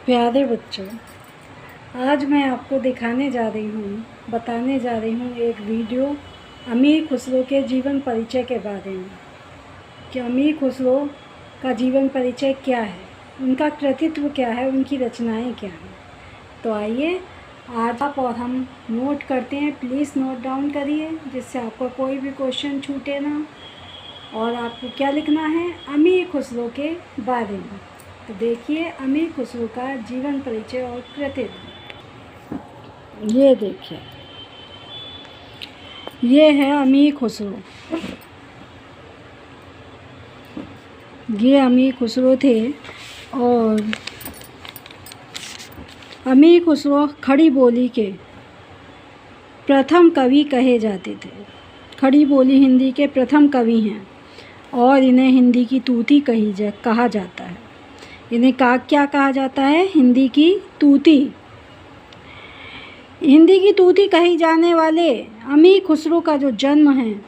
प्यारे बच्चों, आज मैं आपको बताने जा रही हूँ एक वीडियो अमीर खुसरो के जीवन परिचय के बारे में कि अमीर खुसरो का जीवन परिचय क्या है, उनका कृतित्व क्या है, उनकी रचनाएं क्या हैं। तो आइए आज आप और हम नोट करते हैं। प्लीज़ नोट डाउन करिए जिससे आपको कोई भी क्वेश्चन छूटे ना। और आपको क्या लिखना है? अमीर खुसरो के बारे में। तो देखिए अमीर खुसरो का जीवन परिचय और कृतित्व। ये देखिए, ये है अमीर खुसरो। ये अमीर खुसरो थे और अमीर खुसरो खड़ी बोली के प्रथम कवि कहे जाते थे। खड़ी बोली हिंदी के प्रथम कवि हैं और इन्हें हिंदी की तूती कहा जाता है। इन्हें क्या कहा जाता है? हिंदी की तूती। हिंदी की तूती कही जाने वाले अमीर खुसरो का जो जन्म है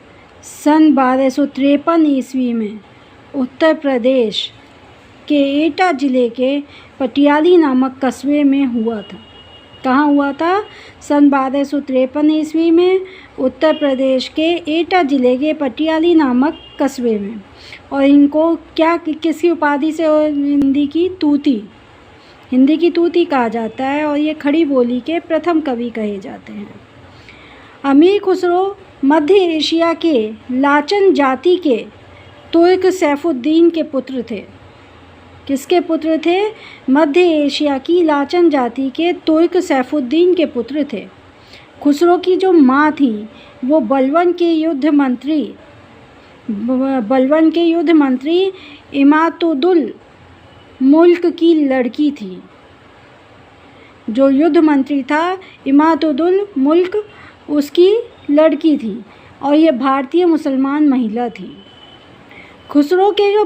सन 1253 ईस्वी में उत्तर प्रदेश के एटा ज़िले के पटियाली नामक कस्बे में हुआ था। कहाँ हुआ था? सन 1253 ईस्वी में उत्तर प्रदेश के एटा ज़िले के पटियाली नामक कस्बे में। और इनको किसकी उपाधि से हिंदी की तूती कहा जाता है और ये खड़ी बोली के प्रथम कवि कहे जाते हैं। अमीर खुसरो मध्य एशिया के लाचन जाति के तुर्क सैफुद्दीन के पुत्र थे। किसके पुत्र थे? मध्य एशिया की लाचन जाति के तुर्क सैफुद्दीन के पुत्र थे। खुसरो की जो माँ थी वो बलवन के युद्ध मंत्री इमादुद्दुल मुल्क की लड़की थी। जो युद्ध मंत्री था इमादुद्दुल मुल्क, उसकी लड़की थी और ये भारतीय मुसलमान महिला थी। खुसरो के जो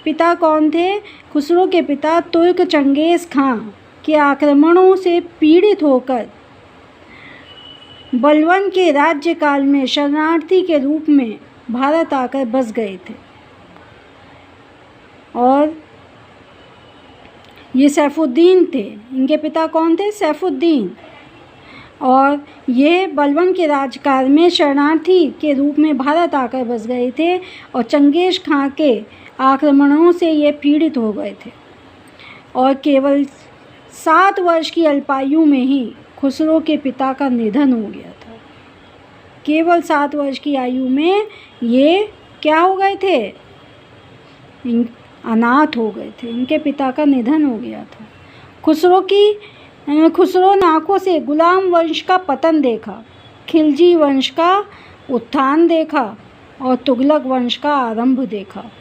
पिता कौन थे? खुसरो के पिता तुर्क चंगेज़ खां के आक्रमणों से पीड़ित होकर बलवन के राज्यकाल में शरणार्थी के रूप में भारत आकर बस गए थे। और ये सैफुद्दीन थे। इनके पिता कौन थे? सैफुद्दीन। और ये बलवन के राज्यकाल में शरणार्थी के रूप में भारत आकर बस गए थे और चंगेज़ खां के आक्रमणों से ये पीड़ित हो गए थे। और केवल 7 वर्ष की अल्पायु में ही खुसरो के पिता का निधन हो गया था। केवल 7 वर्ष की आयु में ये क्या हो गए थे? अनाथ हो गए थे। इनके पिता का निधन हो गया था। खुसरो ने आँखों से गुलाम वंश का पतन देखा, खिलजी वंश का उत्थान देखा और तुगलक वंश का आरंभ देखा।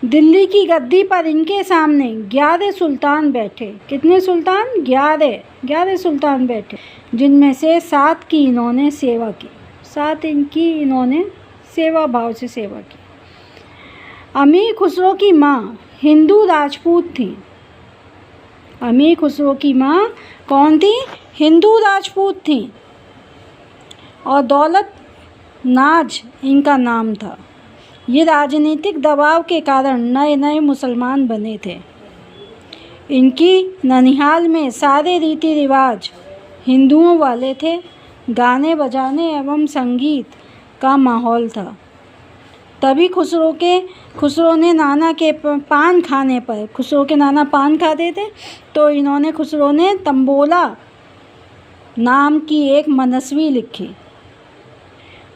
दिल्ली की गद्दी पर इनके सामने 11 सुल्तान बैठे। कितने सुल्तान? 11 सुल्तान बैठे, जिनमें से 7 की इन्होंने सेवा की। 7 इनकी इन्होंने सेवा भाव से सेवा की। अमीर खुसरो की माँ हिंदू राजपूत थी। अमीर खुसरो की माँ कौन थी? हिंदू राजपूत थी और दौलत नाज इनका नाम था। ये राजनीतिक दबाव के कारण नए मुसलमान बने थे। इनकी ननिहाल में सारे रीति रिवाज हिंदुओं वाले थे। गाने बजाने एवं संगीत का माहौल था। तभी खुसरो ने नाना के पान खाने पर, खुसरो के नाना पान खाते थे, तो खुसरो ने तंबोला नाम की एक मनस्वी लिखी।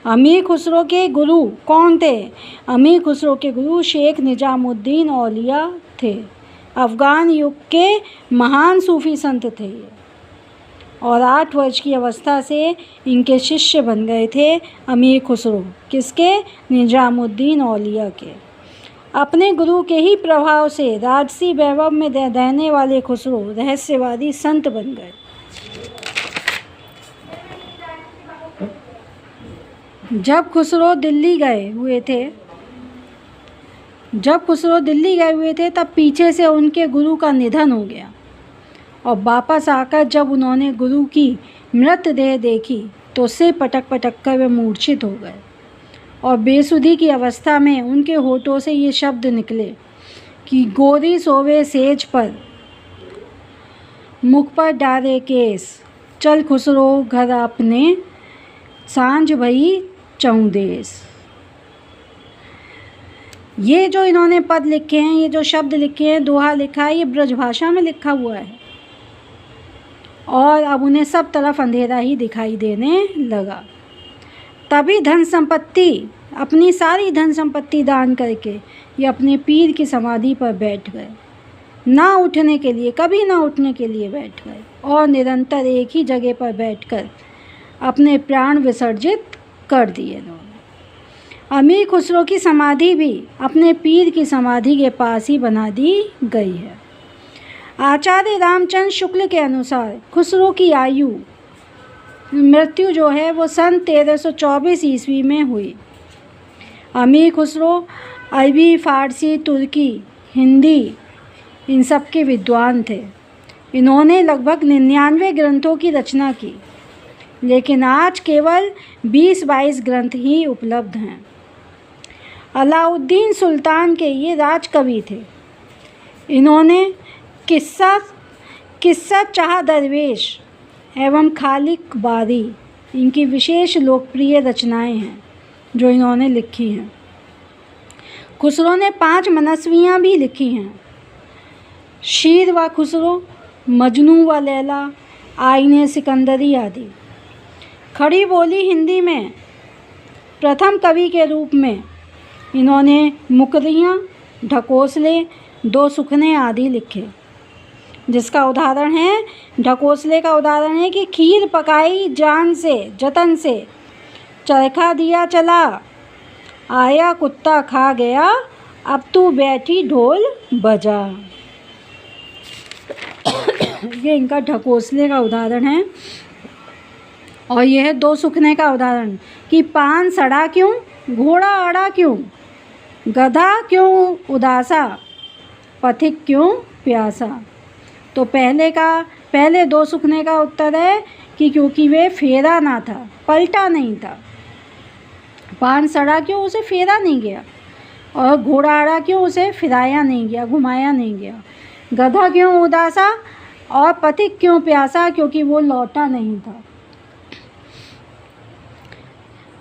अमीर खुसरो के गुरु कौन थे? अमीर खुसरो के गुरु शेख निजामुद्दीन औलिया थे। अफ़गान युग के महान सूफी संत थे ये। और 8 वर्ष की अवस्था से इनके शिष्य बन गए थे अमीर खुसरो। किसके? निजामुद्दीन औलिया के। अपने गुरु के ही प्रभाव से राजसी वैभव में रहने वाले खुसरो रहस्यवादी संत बन गए। जब खुसरो दिल्ली गए हुए थे तब पीछे से उनके गुरु का निधन हो गया और वापस आकर जब उन्होंने गुरु की मृतदेह देखी तो सिर पटक कर वे मूर्छित हो गए और बेसुधी की अवस्था में उनके होठों से ये शब्द निकले कि गोरी सोवे सेज पर, मुख पर डारे केस, चल खुसरो घर अपने, सांझ भई चौदेस। ये जो इन्होंने पद लिखे हैं, ये जो शब्द लिखे हैं, दोहा लिखा है, ये ब्रजभाषा में लिखा हुआ है और अब उन्हें सब तरफ अंधेरा ही दिखाई देने लगा। तभी धन संपत्ति, अपनी सारी धन संपत्ति दान करके ये अपने पीर की समाधि पर बैठ गए, ना उठने के लिए, कभी ना उठने के लिए बैठ गए और निरंतर एक ही जगह पर बैठकर अपने प्राण विसर्जित कर दिए इन्होंने। अमीर खुसरो की समाधि भी अपने पीर की समाधि के पास ही बना दी गई है। आचार्य रामचंद्र शुक्ल के अनुसार खुसरो की आयु, मृत्यु जो है वो सन 1324 ईस्वी में हुई। अमीर खुसरो अरबी, फारसी, तुर्की, हिंदी इन सब के विद्वान थे। इन्होंने लगभग 99 ग्रंथों की रचना की, लेकिन आज केवल 20-22 ग्रंथ ही उपलब्ध हैं। अलाउद्दीन सुल्तान के ये राजकवि थे। इन्होंने किस्सा चाह दरवेश एवं खालिक बारी, इनकी विशेष लोकप्रिय रचनाएं हैं जो इन्होंने लिखी हैं। खुसरो ने 5 मनस्वियाँ भी लिखी हैं, शीर व खुसरो, मजनू व लैला, आईने सिकंदरी आदि। खड़ी बोली हिंदी में प्रथम कवि के रूप में इन्होंने मुकरियाँ, ढकोसले, 2 सुखने आदि लिखे, जिसका उदाहरण है, ढकोसले का उदाहरण है कि खीर पकाई जान से, जतन से, चरखा दिया चला, आया कुत्ता खा गया, अब तू बैठी ढोल बजा। ये इनका ढकोसले का उदाहरण है। और यह है 2 सुखने का उदाहरण कि पान सड़ा क्यों, घोड़ा अड़ा क्यों, गधा क्यों उदासा, पथिक क्यों प्यासा। तो पहले 2 सुखने का उत्तर है कि क्योंकि वे फेरा ना था, पलटा नहीं था। पान सड़ा क्यों, उसे फेरा नहीं गया, और घोड़ा अड़ा क्यों, उसे फिराया नहीं गया, घुमाया नहीं गया। गधा क्यों उदासा और पथिक क्यों प्यासा, क्योंकि वो लौटा नहीं था।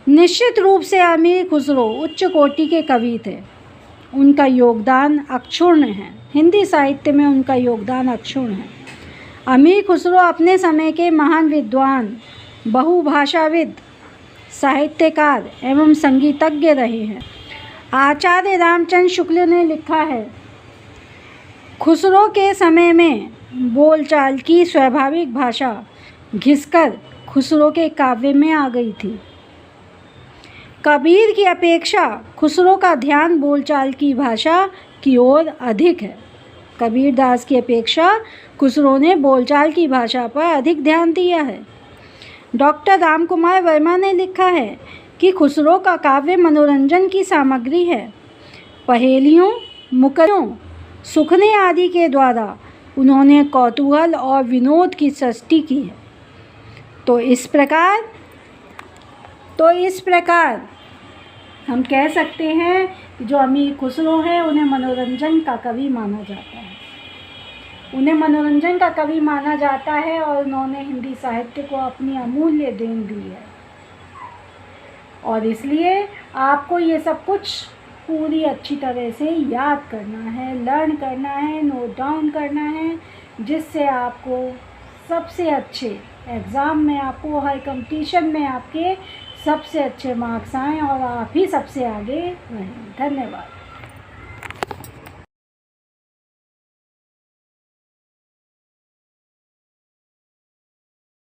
निश्चित रूप से अमीर खुसरो उच्च कोटि के कवि थे। उनका योगदान अक्षुण्ण है, हिंदी साहित्य में उनका योगदान अक्षुण्ण है। अमीर खुसरो अपने समय के महान विद्वान, बहुभाषाविद, साहित्यकार एवं संगीतज्ञ रहे हैं। आचार्य रामचंद्र शुक्ल ने लिखा है, खुसरो के समय में बोलचाल की स्वाभाविक भाषा घिसकर खुसरो के काव्य में आ गई थी। कबीर की अपेक्षा खुसरो का ध्यान बोलचाल की भाषा की ओर अधिक है। कबीर दास की अपेक्षा खुसरो ने बोलचाल की भाषा पर अधिक ध्यान दिया है। डॉक्टर रामकुमार वर्मा ने लिखा है कि खुसरो का काव्य मनोरंजन की सामग्री है। पहेलियों, मुकरों, सुखने आदि के द्वारा उन्होंने कौतूहल और विनोद की सृष्टि की है। तो इस प्रकार हम कह सकते हैं कि जो अमीर खुसरो है उन्हें मनोरंजन का कवि माना जाता है। उन्हें मनोरंजन का कवि माना जाता है और उन्होंने हिंदी साहित्य को अपनी अमूल्य देन दी है। और इसलिए आपको ये सब कुछ पूरी अच्छी तरह से याद करना है, लर्न करना है, नोट डाउन करना है, जिससे आपको सबसे अच्छे एग्ज़ाम में, आपको हर कंपटीशन में आपके सबसे अच्छे मार्क्स आएँ और आप ही सबसे आगे रहें। धन्यवाद।